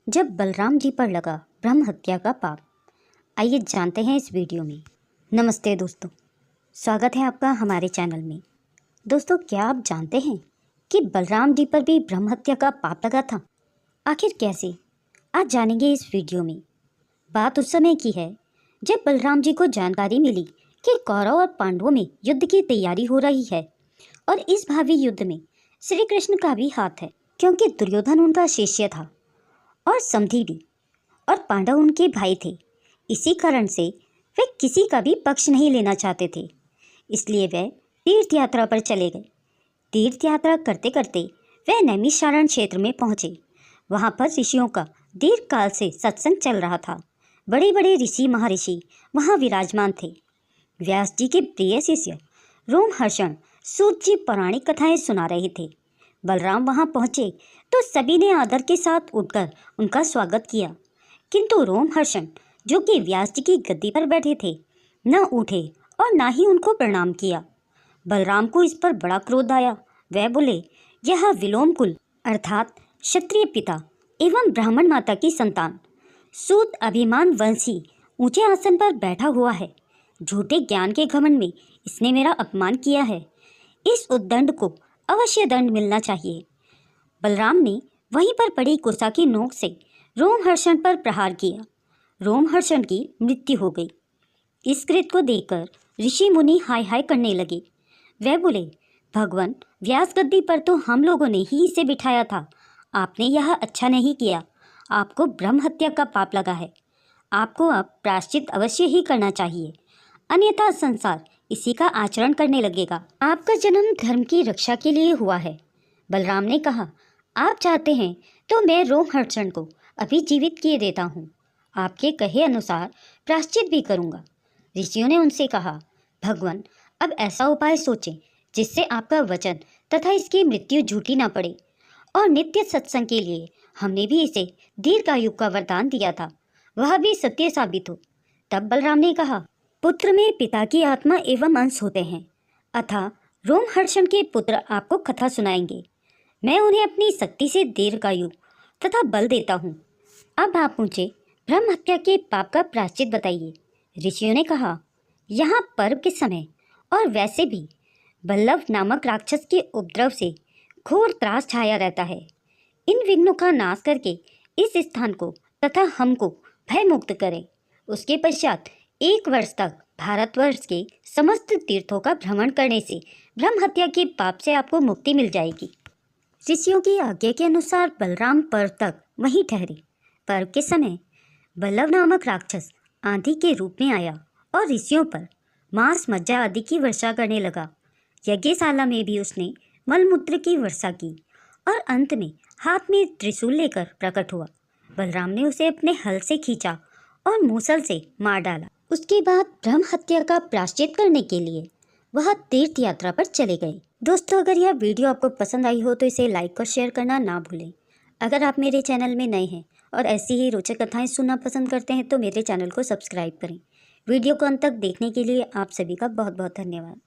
जब बलराम जी पर लगा ब्रह्म हत्या का पाप। आइए जानते हैं इस वीडियो में। नमस्ते दोस्तों, स्वागत है आपका हमारे चैनल में। दोस्तों, क्या आप जानते हैं कि बलराम जी पर भी ब्रह्म हत्या का पाप लगा था? आखिर कैसे, आज जानेंगे इस वीडियो में। बात उस समय की है जब बलराम जी को जानकारी मिली कि कौरव और पांडवों में युद्ध की तैयारी हो रही है और इस भावी युद्ध में श्री कृष्ण का भी हाथ है, क्योंकि दुर्योधन उनका शिष्य था और समधी भी, और पांडव उनके भाई थे। इसी कारण से वे किसी का भी पक्ष नहीं लेना चाहते थे। इसलिए वे तीर्थ यात्रा पर चले गए। तीर्थ यात्रा करते करते वे नैमिषारण्य क्षेत्र में पहुंचे। वहां पर ऋषियों का दीर्घ काल से सत्संग चल रहा था। बड़े बड़े ऋषि महर्षि वहां विराजमान थे। व्यास जी के प्रिय शिष्य रोमहर्षण सूत जी पौराणिक कथाएं सुना रहे थे। बलराम वहां पहुंचे तो सभी ने आदर के साथ उठकर उनका स्वागत किया, किंतु रोमहर्षण, जो कि व्यास जी की गद्दी पर बैठे थे, न उठे और न ही उनको प्रणाम किया। बलराम को इस पर बड़ा क्रोध आया। वह बोले, यह विलोम कुल अर्थात क्षत्रिय पिता एवं ब्राह्मण माता की संतान सूत अभिमान वंशी ऊंचे आसन पर बैठा हुआ है। झूठे ज्ञान के घमंड में इसने मेरा अपमान किया है। इस उद्दंड को अवश्य दंड मिलना चाहिए। बलराम ने वहीं पर पड़ी कुर्सा की नोक से रोमहर्षण पर प्रहार किया। रोमहर्षण की मृत्यु हो गई। इस कृत्य को देखकर ऋषि मुनि हाय हाय करने लगे। वह बोले, भगवान, व्यास गद्दी पर तो हम लोगों ने ही इसे बिठाया था। आपने यह अच्छा नहीं किया। आपको ब्रह्म हत्या का पाप लगा है। आपको अब प्रायश्चित अवश्य ही करना चाहिए, अन्यथा संसार इसी का आचरण करने लगेगा। आपका जन्म धर्म की रक्षा के लिए हुआ है। बलराम ने कहा, आप चाहते हैं तो मैं रोमहर्षण को अभी जीवित किए देता हूँ। आपके कहे अनुसार प्रायश्चित भी करूँगा। ऋषियों ने उनसे कहा, भगवान, अब ऐसा उपाय सोचें जिससे आपका वचन तथा इसकी मृत्यु झूठी ना पड़े, और नित्य सत्संग के लिए हमने भी इसे दीर्घायु का वरदान दिया था, वह भी सत्य साबित हो। तब बलराम ने कहा, पुत्र में पिता की आत्मा एवं अंश होते हैं, अतः रोमहर्षण के पुत्र आपको कथा सुनाएंगे। मैं उन्हें अपनी शक्ति से दीर्घायु तथा बल देता हूँ। अब आप मुझे ब्रह्म हत्या के पाप का प्रायश्चित बताइए। ऋषियों ने कहा, यहाँ पर्व के समय और वैसे भी बल्लभ नामक राक्षस के उपद्रव से घोर त्रास छाया रहता है। इन विघ्नों का नाश करके इस स्थान को तथा हमको भय मुक्त करें। उसके पश्चात 1 वर्ष तक भारतवर्ष के समस्त तीर्थों का भ्रमण करने से ब्रह्म हत्या के पाप से आपको मुक्ति मिल जाएगी। ऋषियों की आज्ञा के अनुसार बलराम पर्व तक वहीं ठहरे। पर्व के समय बल्लभ नामक राक्षस आंधी के रूप में आया और ऋषियों पर मांस मज्जा आदि की वर्षा करने लगा। यज्ञशाला में भी उसने मलमूत्र की वर्षा की और अंत में हाथ में त्रिशूल लेकर प्रकट हुआ। बलराम ने उसे अपने हल से खींचा और मूसल से मार डाला। उसके बाद ब्रह्म हत्या का प्रायश्चित करने के लिए वह तीर्थ यात्रा पर चले गए। दोस्तों, अगर यह वीडियो आपको पसंद आई हो तो इसे लाइक और शेयर करना ना भूलें। अगर आप मेरे चैनल में नए हैं और ऐसी ही रोचक कथाएं सुनना पसंद करते हैं तो मेरे चैनल को सब्सक्राइब करें। वीडियो को अंत तक देखने के लिए आप सभी का बहुत बहुत धन्यवाद।